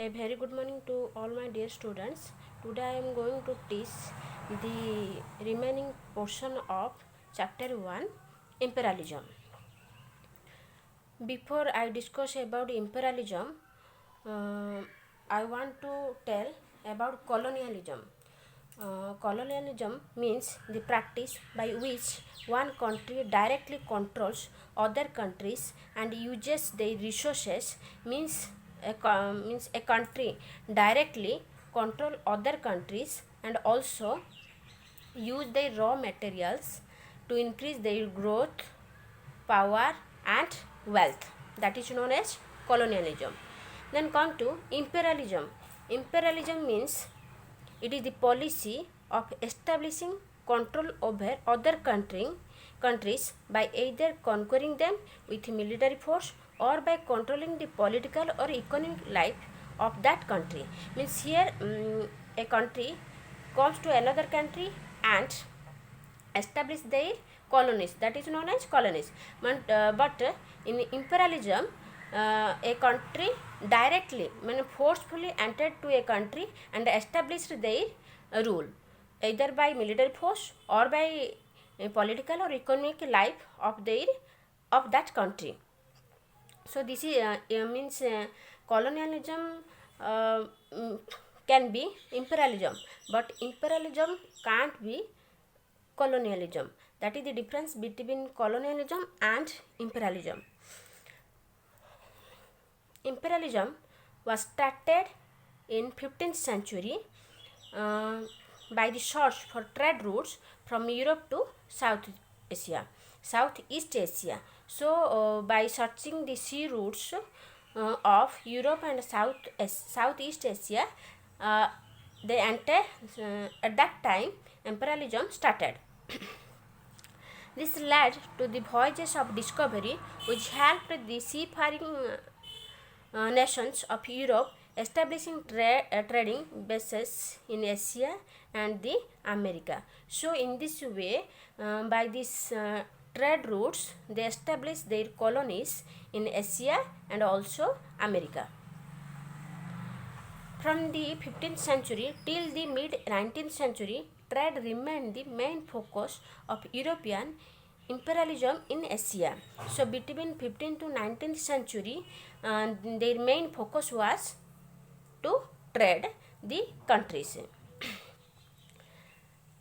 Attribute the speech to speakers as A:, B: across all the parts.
A: A very good morning to all my dear students. Today I am going to teach the remaining portion of chapter 1, imperialism. Before I discuss about imperialism, I want to tell about colonialism. Colonialism means the practice by which one country directly controls other countries and uses their resources. Means a country directly control other countries and also use their raw materials to increase their growth, power and wealth. That is known as colonialism. Then come to imperialism. Imperialism means it is the policy of establishing control over other countries by either conquering them with military force or by controlling the political or economic life of that country. Means here a country comes to another country and establish their colonies, that is known as colonies. But in imperialism, a country directly forcefully entered to a country and established their rule either by military force or by political or economic life of that country. So this is means colonialism can be imperialism, but imperialism can't be colonialism. That is the difference between colonialism and imperialism. Imperialism was started in 15th century by the search for trade routes from Europe to Southeast Asia. So by searching the sea routes of Europe and Southeast Asia, they entered. At that time, imperialism started. This led to the voyages of discovery, which helped the seafaring nations of Europe establishing trading bases in Asia and the America. So in this way, by these trade routes, they established their colonies in Asia and also America. From the 15th century till the mid 19th century, trade remained the main focus of European imperialism in Asia. So between 15th to 19th century, their main focus was to trade the countries.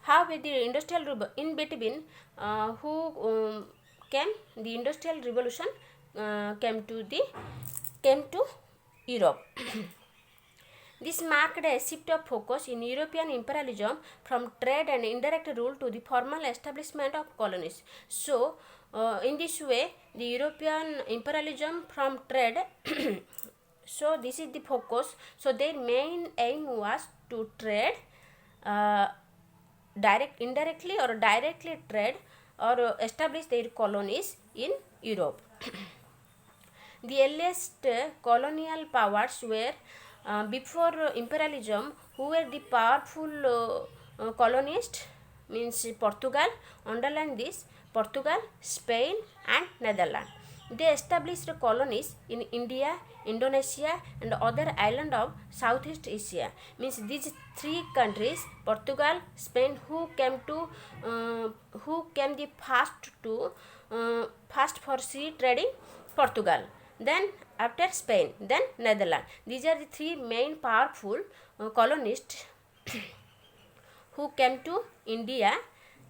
A: However, the industrial in between came the industrial revolution came to Europe. This marked a shift of focus in European imperialism from trade and indirect rule to the formal establishment of colonies. So, in this way, the European imperialism from trade, so this is the focus. So, their main aim was to trade, indirectly or directly trade or establish their colonies in Europe. The earliest colonial powers were before imperialism, who were the powerful colonists, means Portugal. Underline this: Portugal, Spain and Netherlands. They established colonies in India, Indonesia and other islands of Southeast Asia. Means these three countries, Portugal, Spain, who came the first for sea trading, Portugal. Then after Spain, then Netherlands. These are the three main powerful colonists who came to India,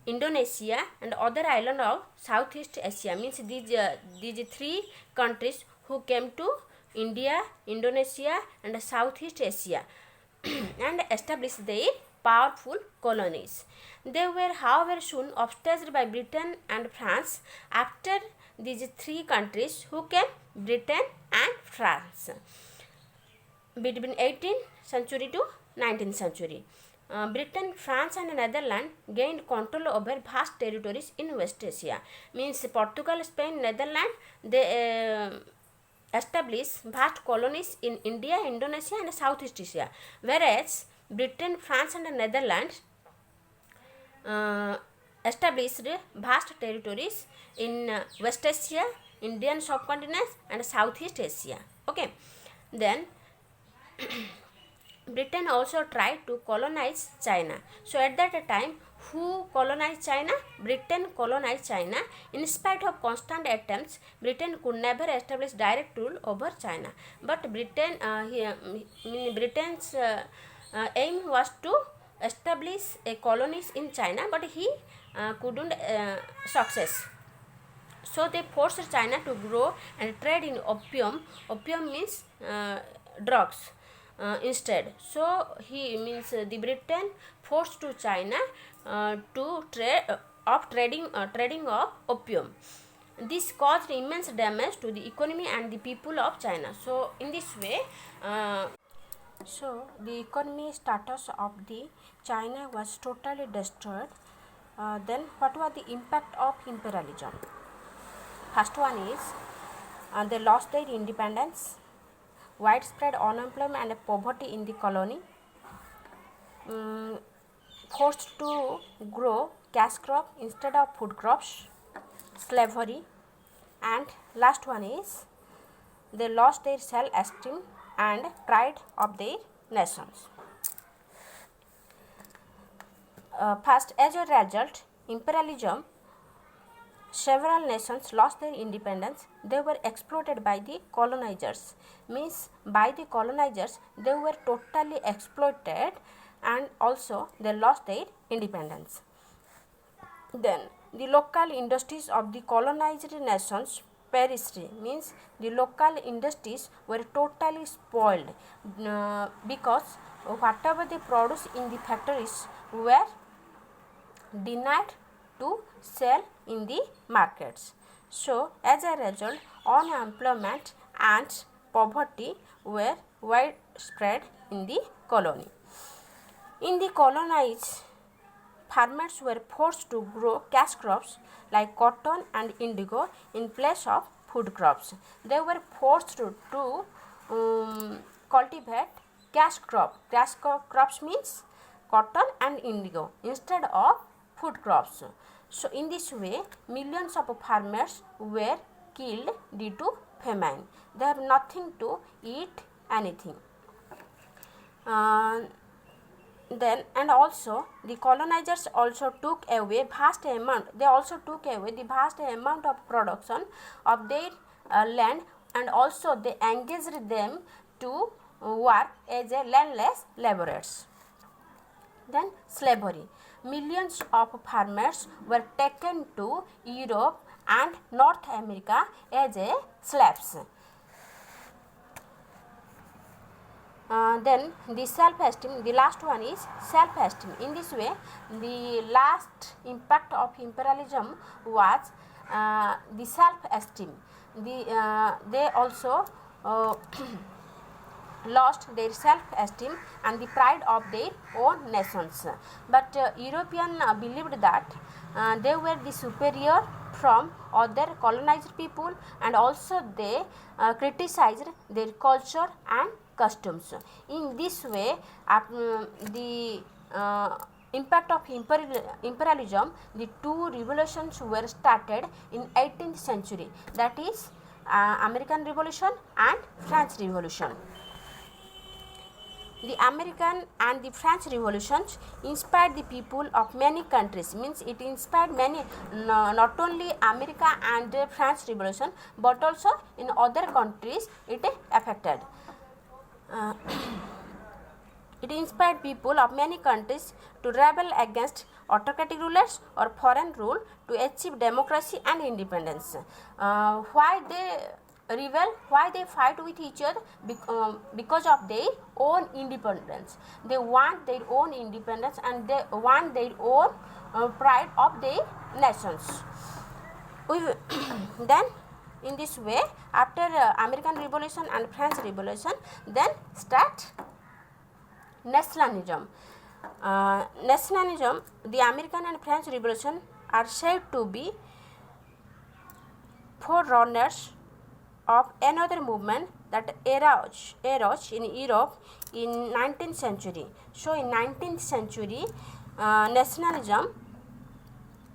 A: Indonesia and other island of Southeast Asia. Means these three countries who came to India, Indonesia and Southeast Asia and established their powerful colonies. They were, however, soon upstaged by Britain and France. After these three countries, who came? Britain and France. Between 18th century to 19th century, Britain, France and Netherlands gained control over vast territories in West Asia. Means Portugal, Spain, Netherlands, they established vast colonies in India, Indonesia and Southeast Asia. Whereas Britain, France and Netherlands established vast territories in West Asia, Indian subcontinent and Southeast Asia. Okay. Then Britain also tried to colonize China. So at that time, who colonized China? Britain colonized China. In spite of constant attempts, Britain could never establish direct rule over China. But Britain's aim was to establish a colonies in China, but he couldn't success. So they forced China to grow and trade in opium. Opium means drugs instead. So he means the Britain forced to China to trade trading of opium. This caused immense damage to the economy and the people of China. So in this way, so the economy status of the China was totally destroyed. Then what was the impact of imperialism? First one is they lost their independence, widespread unemployment and poverty in the colony, forced to grow cash crop instead of food crops, slavery, and last one is they lost their self-esteem and pride of their nations. First, as a result, imperialism, several nations lost their independence. They were exploited by the colonizers. Means by the colonizers, they were totally exploited and also they lost their independence. Then the local industries of the colonized nations perished. Means the local industries were totally spoiled because whatever they produced in the factories were denied to sell in the markets. So as a result, unemployment and poverty were widespread in the colony. In the colonized, farmers were forced to grow cash crops like cotton and indigo in place of food crops. They were forced to cultivate cash crop. Cash crops means cotton and indigo instead of food crops. So in this way, millions of farmers were killed due to famine. They have nothing to eat anything. Then and also the colonizers also took away vast amount. They also took away the vast amount of production of their land, and also they engaged them to work as a landless laborers. Then slavery. Millions of farmers were taken to Europe and North America as a slaves. Then the self-esteem, the last one is self-esteem. In this way, the last impact of imperialism was the self-esteem. They also lost their self-esteem and the pride of their own nations. But Europeans believed that they were the superior from other colonized people, and also they criticized their culture and customs. In this way, the impact of imperialism, the two revolutions were started in 18th century, that is American Revolution and French Revolution. The American and the French revolutions inspired the people of many countries. Means it inspired many, not only America and the French revolution, but also in other countries it affected. It inspired people of many countries to rebel against autocratic rulers or foreign rule to achieve democracy and independence. Why they rebel, why they fight with each other? Because of their own independence. They want their own independence and they want their own pride of their nations. Then in this way, after American Revolution and French Revolution, then start nationalism. Nationalism, the American and French Revolution are said to be forerunners of another movement that arose in Europe in 19th century. So in 19th century, nationalism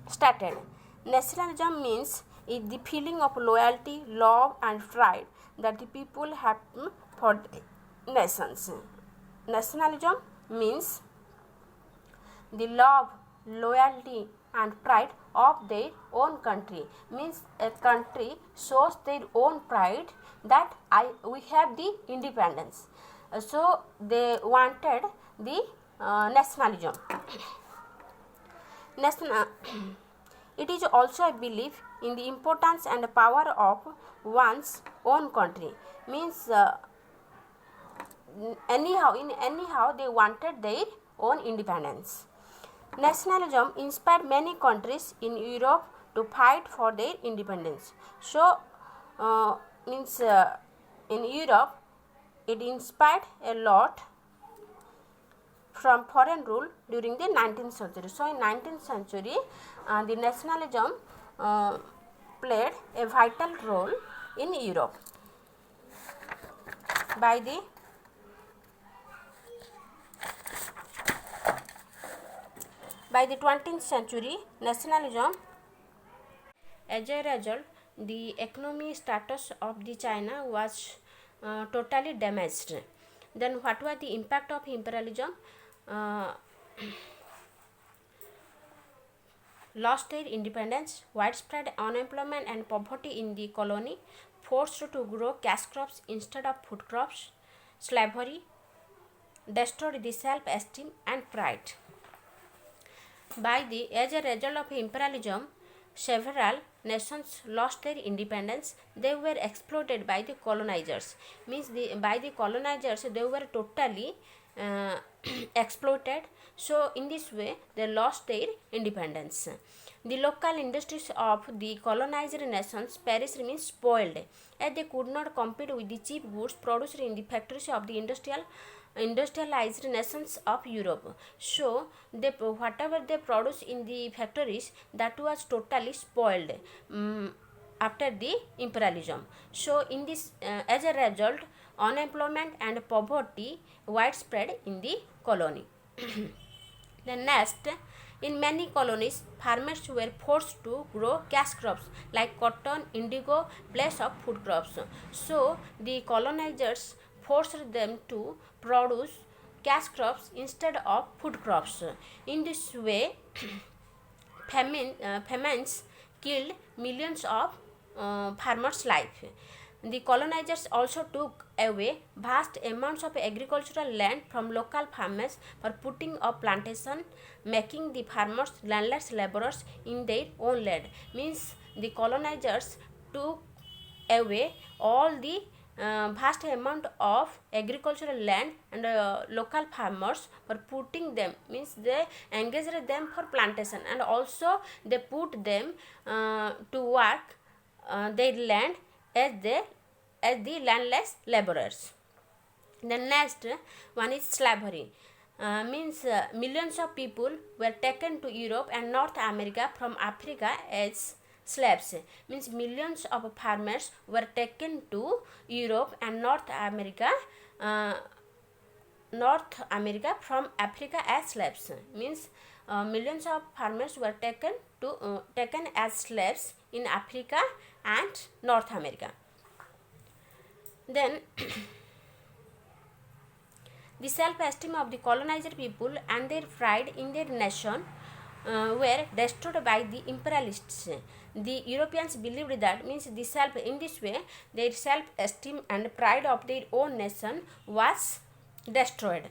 A: started. Nationalism means the feeling of loyalty, love and pride that the people have for nations. Nationalism means the love, loyalty and pride of their own country. Means a country shows their own pride that we have the independence. So they wanted the nationalism. National it is also a belief in the importance and power of one's own country. Means anyhow they wanted their own independence. Nationalism inspired many countries in Europe to fight for their independence. So in Europe it inspired a lot from foreign rule during the 19th century. So in 19th century the nationalism played a vital role in Europe. By the 20th century, nationalism, as a result, the economic status of the China was totally damaged. Then what was the impact of imperialism? Lost their independence, widespread unemployment and poverty in the colony, forced to grow cash crops instead of food crops, slavery, destroyed the self-esteem and pride. As a result of imperialism, several nations lost their independence. They were exploited by the colonizers. Means by the colonizers they were totally exploited. So in this way they lost their independence. The local industries of the colonized nations perished, means spoiled, as they could not compete with the cheap goods produced in the factories of the industrialized nations of Europe. So whatever they produce in the factories, that was totally spoiled after the imperialism. So in this as a result, unemployment and poverty widespread in the colony. The next, in many colonies, farmers were forced to grow cash crops like cotton, indigo, place of food crops. So the colonizers forced them to produce cash crops instead of food crops. In this way, famines killed millions of farmers' life. The colonizers also took away vast amounts of agricultural land from local farmers for putting up plantation, making the farmers landless laborers in their own land. Means the colonizers took away all the vast amount of agricultural land and local farmers for putting them, means they engaged them for plantation and also they put them to work their land as the landless laborers. The next one is slavery. Means millions of people were taken to Europe and North America from Africa as slaves. Means millions of farmers were taken to Europe and North America from Africa as slaves. Means millions of farmers were taken as slaves in Africa and North America. Then the self-esteem of the colonized people and their pride in their nation were destroyed by the imperialists. The Europeans believed that, means in this way their self-esteem and pride of their own nation was destroyed.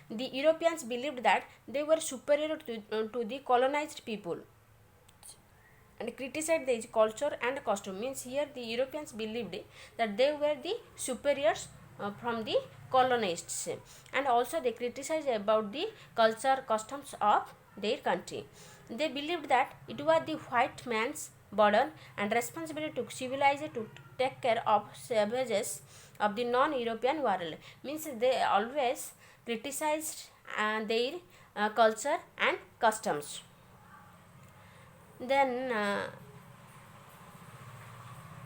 A: The Europeans believed that they were superior to the colonized people and criticized their culture and costume. Means here the Europeans believed that they were the superiors from the colonists, and also they criticized about the culture customs of their country. They believed that it was the white man's burden and responsibility to civilize to take care of savages of the non-European world. Means they always criticized their culture and customs. Then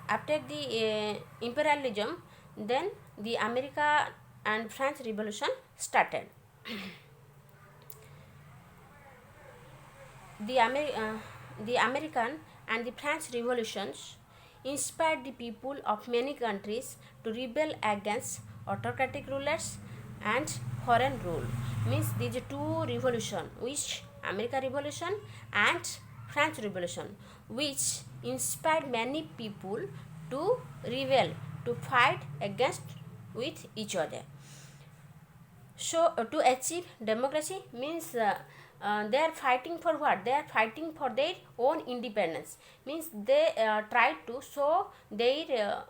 A: after the imperialism, then the America and French Revolution started. The American and the French revolutions inspired the people of many countries to rebel against autocratic rulers and foreign rule. Means these two revolution, which American Revolution and French Revolution, which inspired many people to rebel, to fight against with each other. So to achieve democracy means they are fighting for what? They are fighting for their own independence. Means they try to show their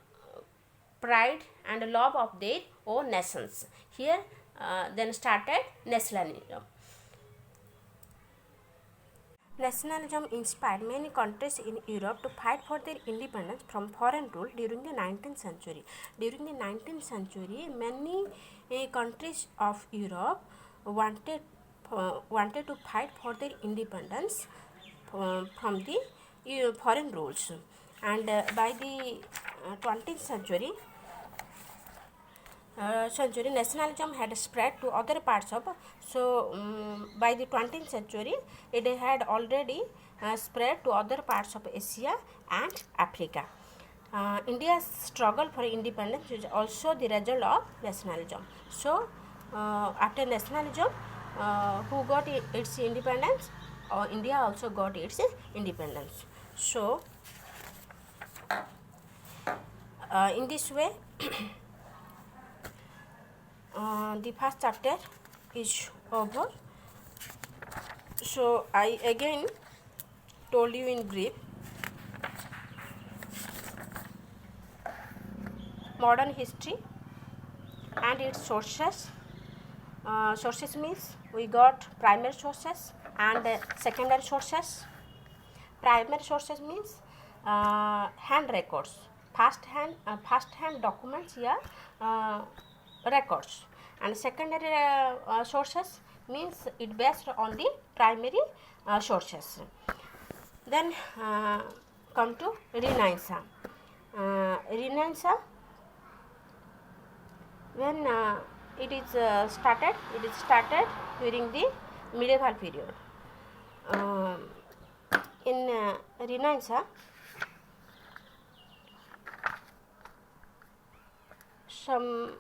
A: pride and love of their own nations. Here then started nationalism. Nationalism inspired many countries in Europe to fight for their independence from foreign rule during the 19th century. During the 19th century, many countries of Europe wanted to fight for their independence from the foreign rules. And by the 20th century, nationalism had spread to other parts of. So by the 20th century, it had already spread to other parts of Asia and Africa. India's struggle for independence is also the result of nationalism. So after nationalism, who got its independence? India also got its independence. So in this way, the first chapter is over. So I again told you in brief modern history and its sources. Sources means we got primary sources and secondary sources. Primary sources means hand records, first hand documents, records, and secondary sources means it based on the primary sources. Then come to Renaissance. Renaissance, when it is started during the medieval period. In Renaissance, some